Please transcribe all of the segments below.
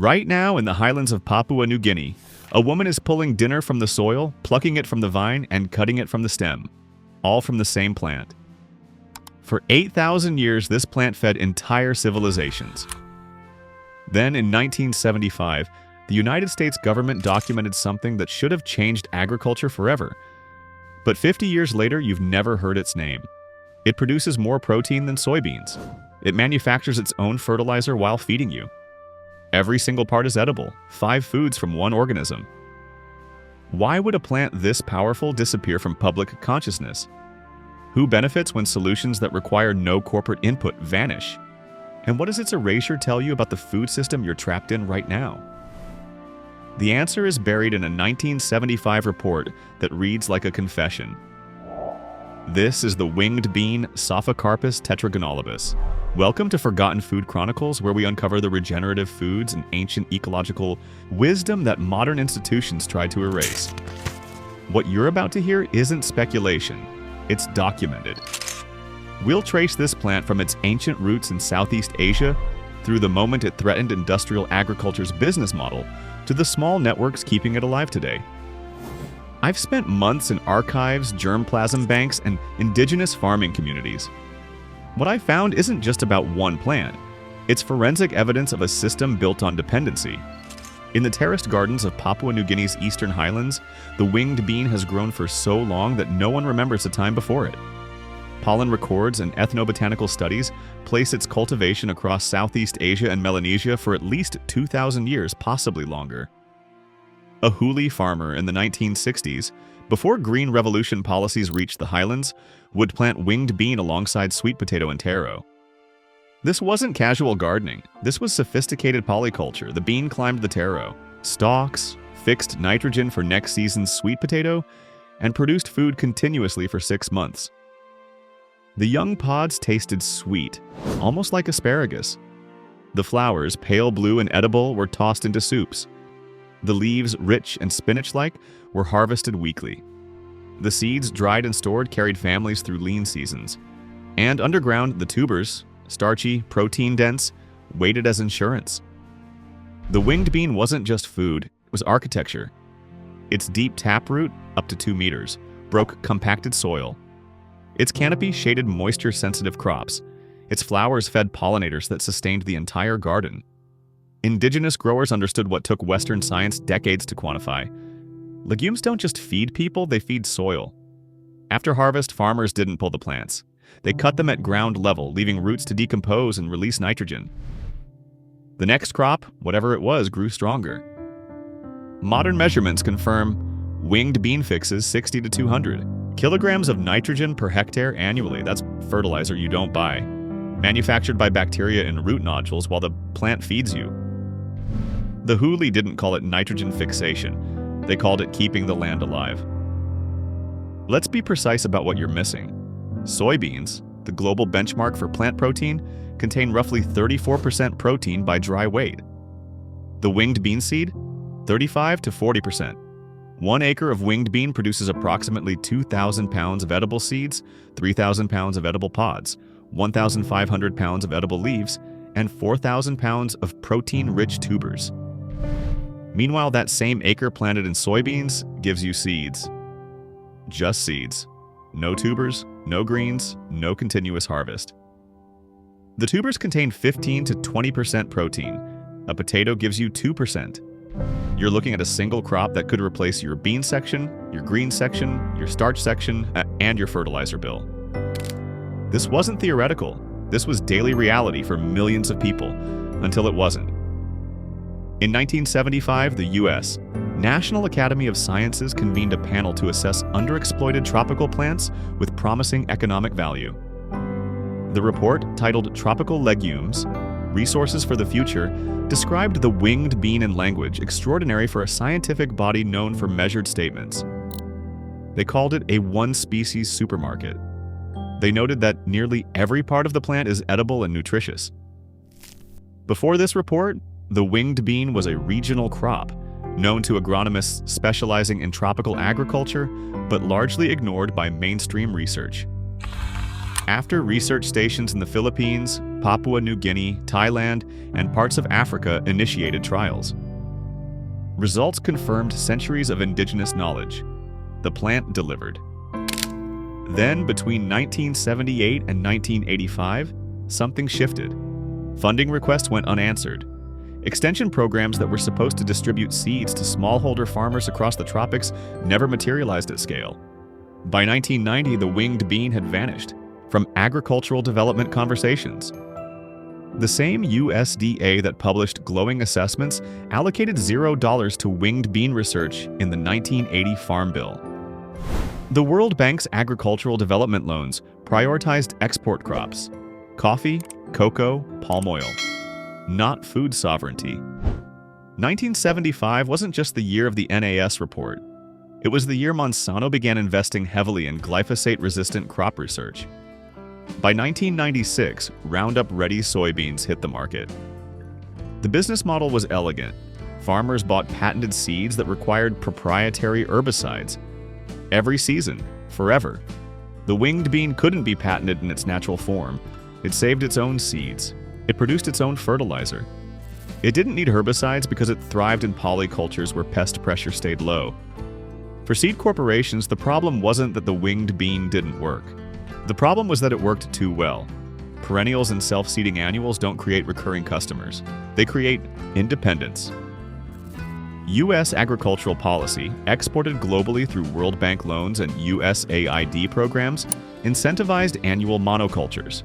Right now, in the highlands of Papua New Guinea, a woman is pulling dinner from the soil, plucking it from the vine, and cutting it from the stem, all from the same plant. For 8,000 years, this plant fed entire civilizations. Then, in 1975, the United States government documented something that should have changed agriculture forever. But 50 years later, you've never heard its name. It produces more protein than soybeans. It manufactures its own fertilizer while feeding you. Every single part is edible, 5 foods from one organism. Why would a plant this powerful disappear from public consciousness? Who benefits when solutions that require no corporate input vanish? And what does its erasure tell you about the food system you're trapped in right now? The answer is buried in a 1975 report that reads like a confession. This is the winged bean Sophocarpus tetragonolobus. Welcome to Forgotten Food Chronicles, where we uncover the regenerative foods and ancient ecological wisdom that modern institutions tried to erase. What you're about to hear isn't speculation, it's documented. We'll trace this plant from its ancient roots in Southeast Asia, through the moment it threatened industrial agriculture's business model, to the small networks keeping it alive today. I've spent months in archives, germplasm banks, and indigenous farming communities. What I found isn't just about one plant. It's forensic evidence of a system built on dependency. In the terraced gardens of Papua New Guinea's eastern highlands, the winged bean has grown for so long that no one remembers the time before it. Pollen records and ethnobotanical studies place its cultivation across Southeast Asia and Melanesia for at least 2,000 years, possibly longer. A Huli farmer in the 1960s, before Green Revolution policies reached the highlands, would plant winged bean alongside sweet potato and taro. This wasn't casual gardening. This was sophisticated polyculture. The bean climbed the taro, stalks, fixed nitrogen for next season's sweet potato, and produced food continuously for 6 months. The young pods tasted sweet, almost like asparagus. The flowers, pale blue and edible, were tossed into soups. The leaves, rich and spinach-like, were harvested weekly. The seeds, dried and stored, carried families through lean seasons. And underground, the tubers, starchy, protein-dense, waited as insurance. The winged bean wasn't just food, it was architecture. Its deep taproot, up to 2 meters, broke compacted soil. Its canopy shaded moisture-sensitive crops. Its flowers fed pollinators that sustained the entire garden. Indigenous growers understood what took Western science decades to quantify. Legumes don't just feed people, they feed soil. After harvest, farmers didn't pull the plants. They cut them at ground level, leaving roots to decompose and release nitrogen. The next crop, whatever it was, grew stronger. Modern measurements confirm winged bean fixes 60 to 200 kilograms of nitrogen per hectare annually. That's fertilizer you don't buy, manufactured by bacteria in root nodules while the plant feeds you. The Huli didn't call it nitrogen fixation. They called it keeping the land alive. Let's be precise about what you're missing. Soybeans, the global benchmark for plant protein, contain roughly 34% protein by dry weight. The winged bean seed, 35 to 40%. 1 acre of winged bean produces approximately 2,000 pounds of edible seeds, 3,000 pounds of edible pods, 1,500 pounds of edible leaves, and 4,000 pounds of protein-rich tubers. Meanwhile, that same acre planted in soybeans gives you seeds. Just seeds. No tubers, no greens, no continuous harvest. The tubers contain 15 to 20% protein. A potato gives you 2%. You're looking at a single crop that could replace your bean section, your green section, your starch section, and your fertilizer bill. This wasn't theoretical. This was daily reality for millions of people, until it wasn't. In 1975, the U.S. National Academy of Sciences convened a panel to assess underexploited tropical plants with promising economic value. The report, titled Tropical Legumes: Resources for the Future, described the winged bean in language extraordinary for a scientific body known for measured statements. They called it a one-species supermarket. They noted that nearly every part of the plant is edible and nutritious. Before this report, the winged bean was a regional crop, known to agronomists specializing in tropical agriculture, but largely ignored by mainstream research. after research stations in the Philippines, Papua New Guinea, Thailand, and parts of Africa initiated trials. Results confirmed centuries of indigenous knowledge. The plant delivered. Then, between 1978 and 1985, something shifted. Funding requests went unanswered. Extension programs that were supposed to distribute seeds to smallholder farmers across the tropics never materialized at scale. By 1990, the winged bean had vanished from agricultural development conversations. The same USDA that published glowing assessments allocated $0 to winged bean research in the 1980 Farm Bill. The World Bank's agricultural development loans prioritized export crops: coffee, cocoa, palm oil, not food sovereignty. 1975 wasn't just the year of the NAS report. It was the year Monsanto began investing heavily in glyphosate-resistant crop research. By 1996, Roundup-ready soybeans hit the market. The business model was elegant. Farmers bought patented seeds that required proprietary herbicides. Every season, forever. The winged bean couldn't be patented in its natural form. It saved its own seeds. It produced its own fertilizer. It didn't need herbicides because it thrived in polycultures where pest pressure stayed low. For seed corporations, the problem wasn't that the winged bean didn't work. The problem was that it worked too well. Perennials and self-seeding annuals don't create recurring customers. They create independence. U.S. agricultural policy, exported globally through World Bank loans and USAID programs, incentivized annual monocultures.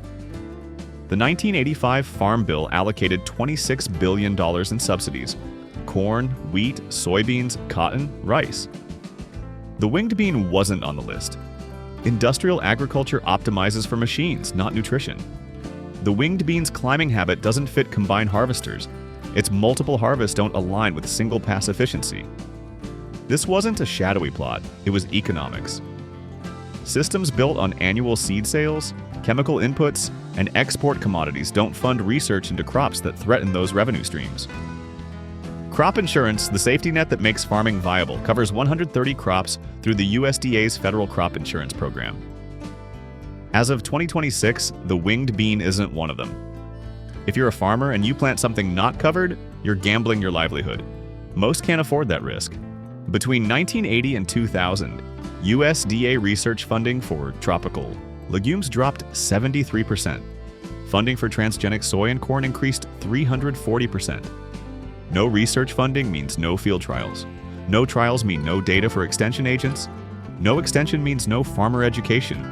The 1985 Farm Bill allocated $26 billion in subsidies: corn, wheat, soybeans, cotton, rice. The winged bean wasn't on the list. Industrial agriculture optimizes for machines, not nutrition. The winged bean's climbing habit doesn't fit combine harvesters. Its multiple harvests don't align with single-pass efficiency. This wasn't a shadowy plot, it was economics. Systems built on annual seed sales, chemical inputs, and export commodities don't fund research into crops that threaten those revenue streams. Crop insurance, the safety net that makes farming viable, covers 130 crops through the USDA's Federal Crop Insurance Program. As of 2026, the winged bean isn't one of them. If you're a farmer and you plant something not covered, you're gambling your livelihood. Most can't afford that risk. Between 1980 and 2000, USDA research funding for tropical legumes dropped 73%. Funding for transgenic soy and corn increased 340%. No research funding means no field trials. No trials mean no data for extension agents. No extension means no farmer education.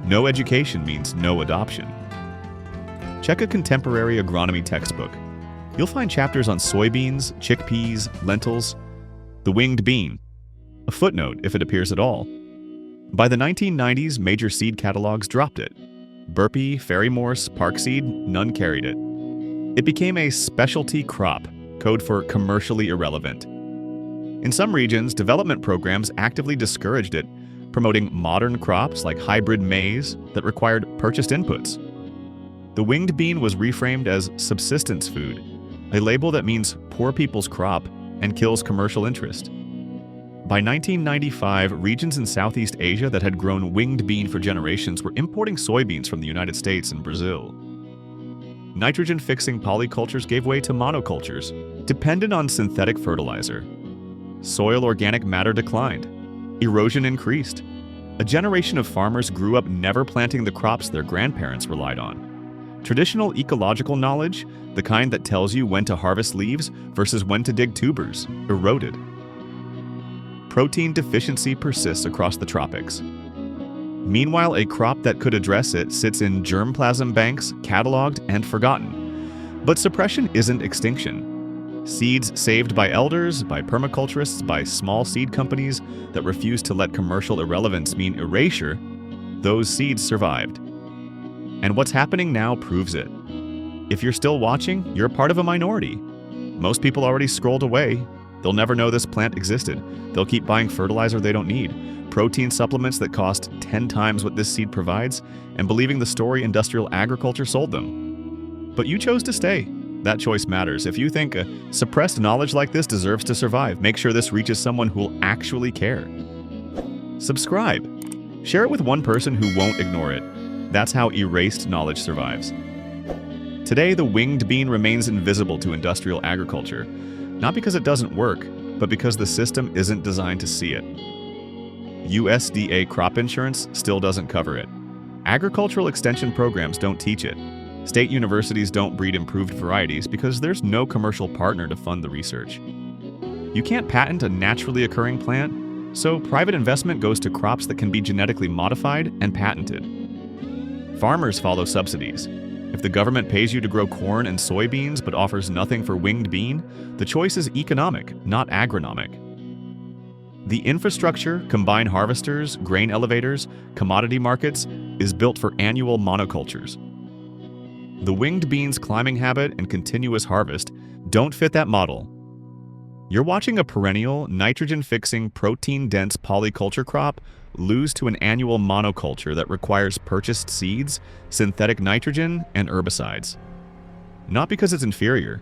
No education means no adoption. Check a contemporary agronomy textbook. You'll find chapters on soybeans, chickpeas, lentils, the winged bean. A footnote if it appears at all. By the 1990s, major seed catalogs dropped it. Burpee, Fairy Morse, Parkseed, none carried it. It became a specialty crop, code for commercially irrelevant. In some regions, development programs actively discouraged it, promoting modern crops like hybrid maize that required purchased inputs. The winged bean was reframed as subsistence food, a label that means poor people's crop and kills commercial interest. By 1995, regions in Southeast Asia that had grown winged bean for generations were importing soybeans from the United States and Brazil. Nitrogen-fixing polycultures gave way to monocultures, dependent on synthetic fertilizer. Soil organic matter declined. Erosion increased. A generation of farmers grew up never planting the crops their grandparents relied on. Traditional ecological knowledge, the kind that tells you when to harvest leaves versus when to dig tubers, eroded. Protein deficiency persists across the tropics. Meanwhile, a crop that could address it sits in germplasm banks, cataloged and forgotten. But suppression isn't extinction. Seeds saved by elders, by permaculturists, by small seed companies that refuse to let commercial irrelevance mean erasure, those seeds survived. And what's happening now proves it. If you're still watching, you're part of a minority. Most people already scrolled away. They'll never know this plant existed. They'll keep buying fertilizer they don't need, protein supplements that cost 10 times what this seed provides, and believing the story industrial agriculture sold them. But you chose to stay. That choice matters. If you think suppressed knowledge like this deserves to survive, make sure this reaches someone who will actually care. Subscribe. Share it with one person who won't ignore it. That's how erased knowledge survives. Today, the winged bean remains invisible to industrial agriculture, not because it doesn't work, but because the system isn't designed to see it. USDA crop insurance still doesn't cover it. Agricultural extension programs don't teach it. State universities don't breed improved varieties because there's no commercial partner to fund the research. You can't patent a naturally occurring plant, so private investment goes to crops that can be genetically modified and patented. Farmers follow subsidies. If the government pays you to grow corn and soybeans but offers nothing for winged bean, the choice is economic, not agronomic. The infrastructure, combine harvesters, grain elevators, commodity markets, is built for annual monocultures. The winged bean's climbing habit and continuous harvest don't fit that model. You're watching a perennial, nitrogen-fixing, protein-dense polyculture crop lose to an annual monoculture that requires purchased seeds, synthetic nitrogen, and herbicides. Not because it's inferior,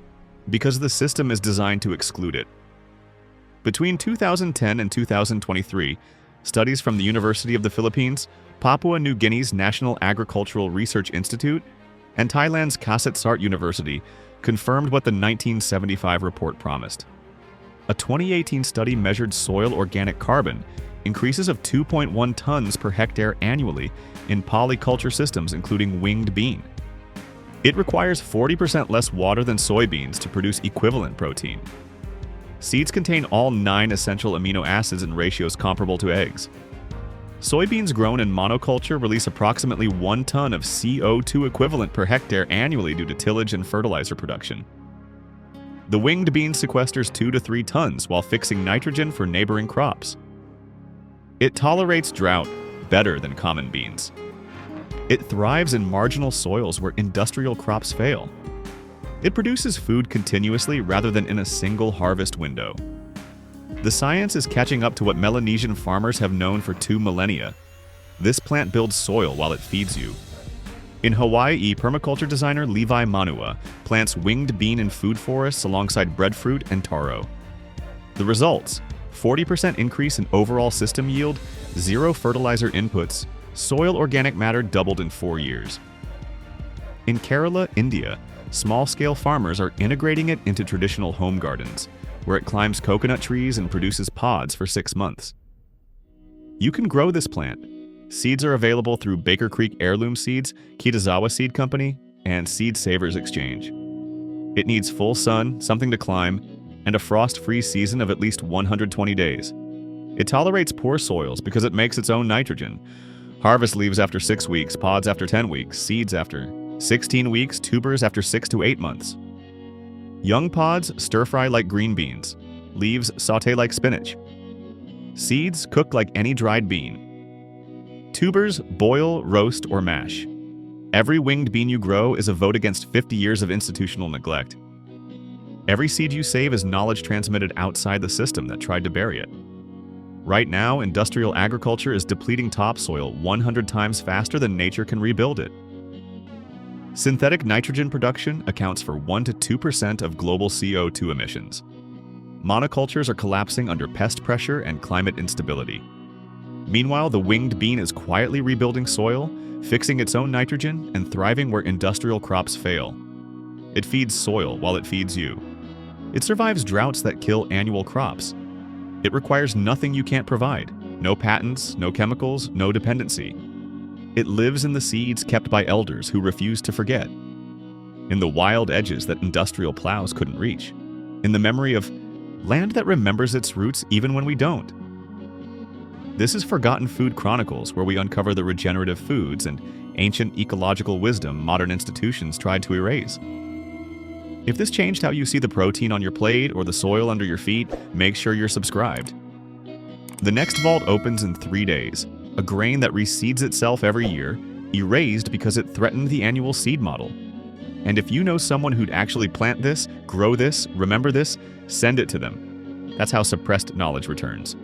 because the system is designed to exclude it. Between 2010 and 2023, studies from the University of the Philippines, Papua New Guinea's National Agricultural Research Institute, and Thailand's Kasetsart University confirmed what the 1975 report promised. A 2018 study measured soil organic carbon increases of 2.1 tons per hectare annually in polyculture systems including winged bean. It requires 40% less water than soybeans to produce equivalent protein. Seeds contain all 9 essential amino acids in ratios comparable to eggs. Soybeans grown in monoculture release approximately 1 ton of CO2 equivalent per hectare annually due to tillage and fertilizer production. The winged bean sequesters 2 to 3 tons while fixing nitrogen for neighboring crops. It tolerates drought better than common beans. It thrives in marginal soils where industrial crops fail. It produces food continuously rather than in a single harvest window. The science is catching up to what Melanesian farmers have known for 2 millennia. This plant builds soil while it feeds you. In Hawaii, permaculture designer Levi Manua plants winged bean in food forests alongside breadfruit and taro. The results: 40% increase in overall system yield, 0 fertilizer inputs, soil organic matter doubled in 4 years. In Kerala, India, small-scale farmers are integrating it into traditional home gardens, where it climbs coconut trees and produces pods for 6 months. You can grow this plant. Seeds are available through Baker Creek Heirloom Seeds, Kitazawa Seed Company, and Seed Savers Exchange. It needs full sun, something to climb, and a frost-free season of at least 120 days. It tolerates poor soils because it makes its own nitrogen. Harvest leaves after 6 weeks, pods after 10 weeks, seeds after 16 weeks, tubers after 6 to 8 months. Young pods stir-fry like green beans. Leaves saute like spinach. Seeds cook like any dried bean. Tubers boil, roast, or mash. Every winged bean you grow is a vote against 50 years of institutional neglect. Every seed you save is knowledge transmitted outside the system that tried to bury it. Right now, industrial agriculture is depleting topsoil 100 times faster than nature can rebuild it. Synthetic nitrogen production accounts for 1 to 2% of global CO2 emissions. Monocultures are collapsing under pest pressure and climate instability. Meanwhile, the winged bean is quietly rebuilding soil, fixing its own nitrogen, and thriving where industrial crops fail. It feeds soil while it feeds you. It survives droughts that kill annual crops. It requires nothing you can't provide. No patents, no chemicals, no dependency. It lives in the seeds kept by elders who refuse to forget. In the wild edges that industrial plows couldn't reach. In the memory of land that remembers its roots even when we don't. This is Forgotten Food Chronicles, where we uncover the regenerative foods and ancient ecological wisdom modern institutions tried to erase. If this changed how you see the protein on your plate or the soil under your feet, make sure you're subscribed. The next vault opens in 3 days. A grain that reseeds itself every year, erased because it threatened the annual seed model. And if you know someone who'd actually plant this, grow this, remember this, send it to them. That's how suppressed knowledge returns.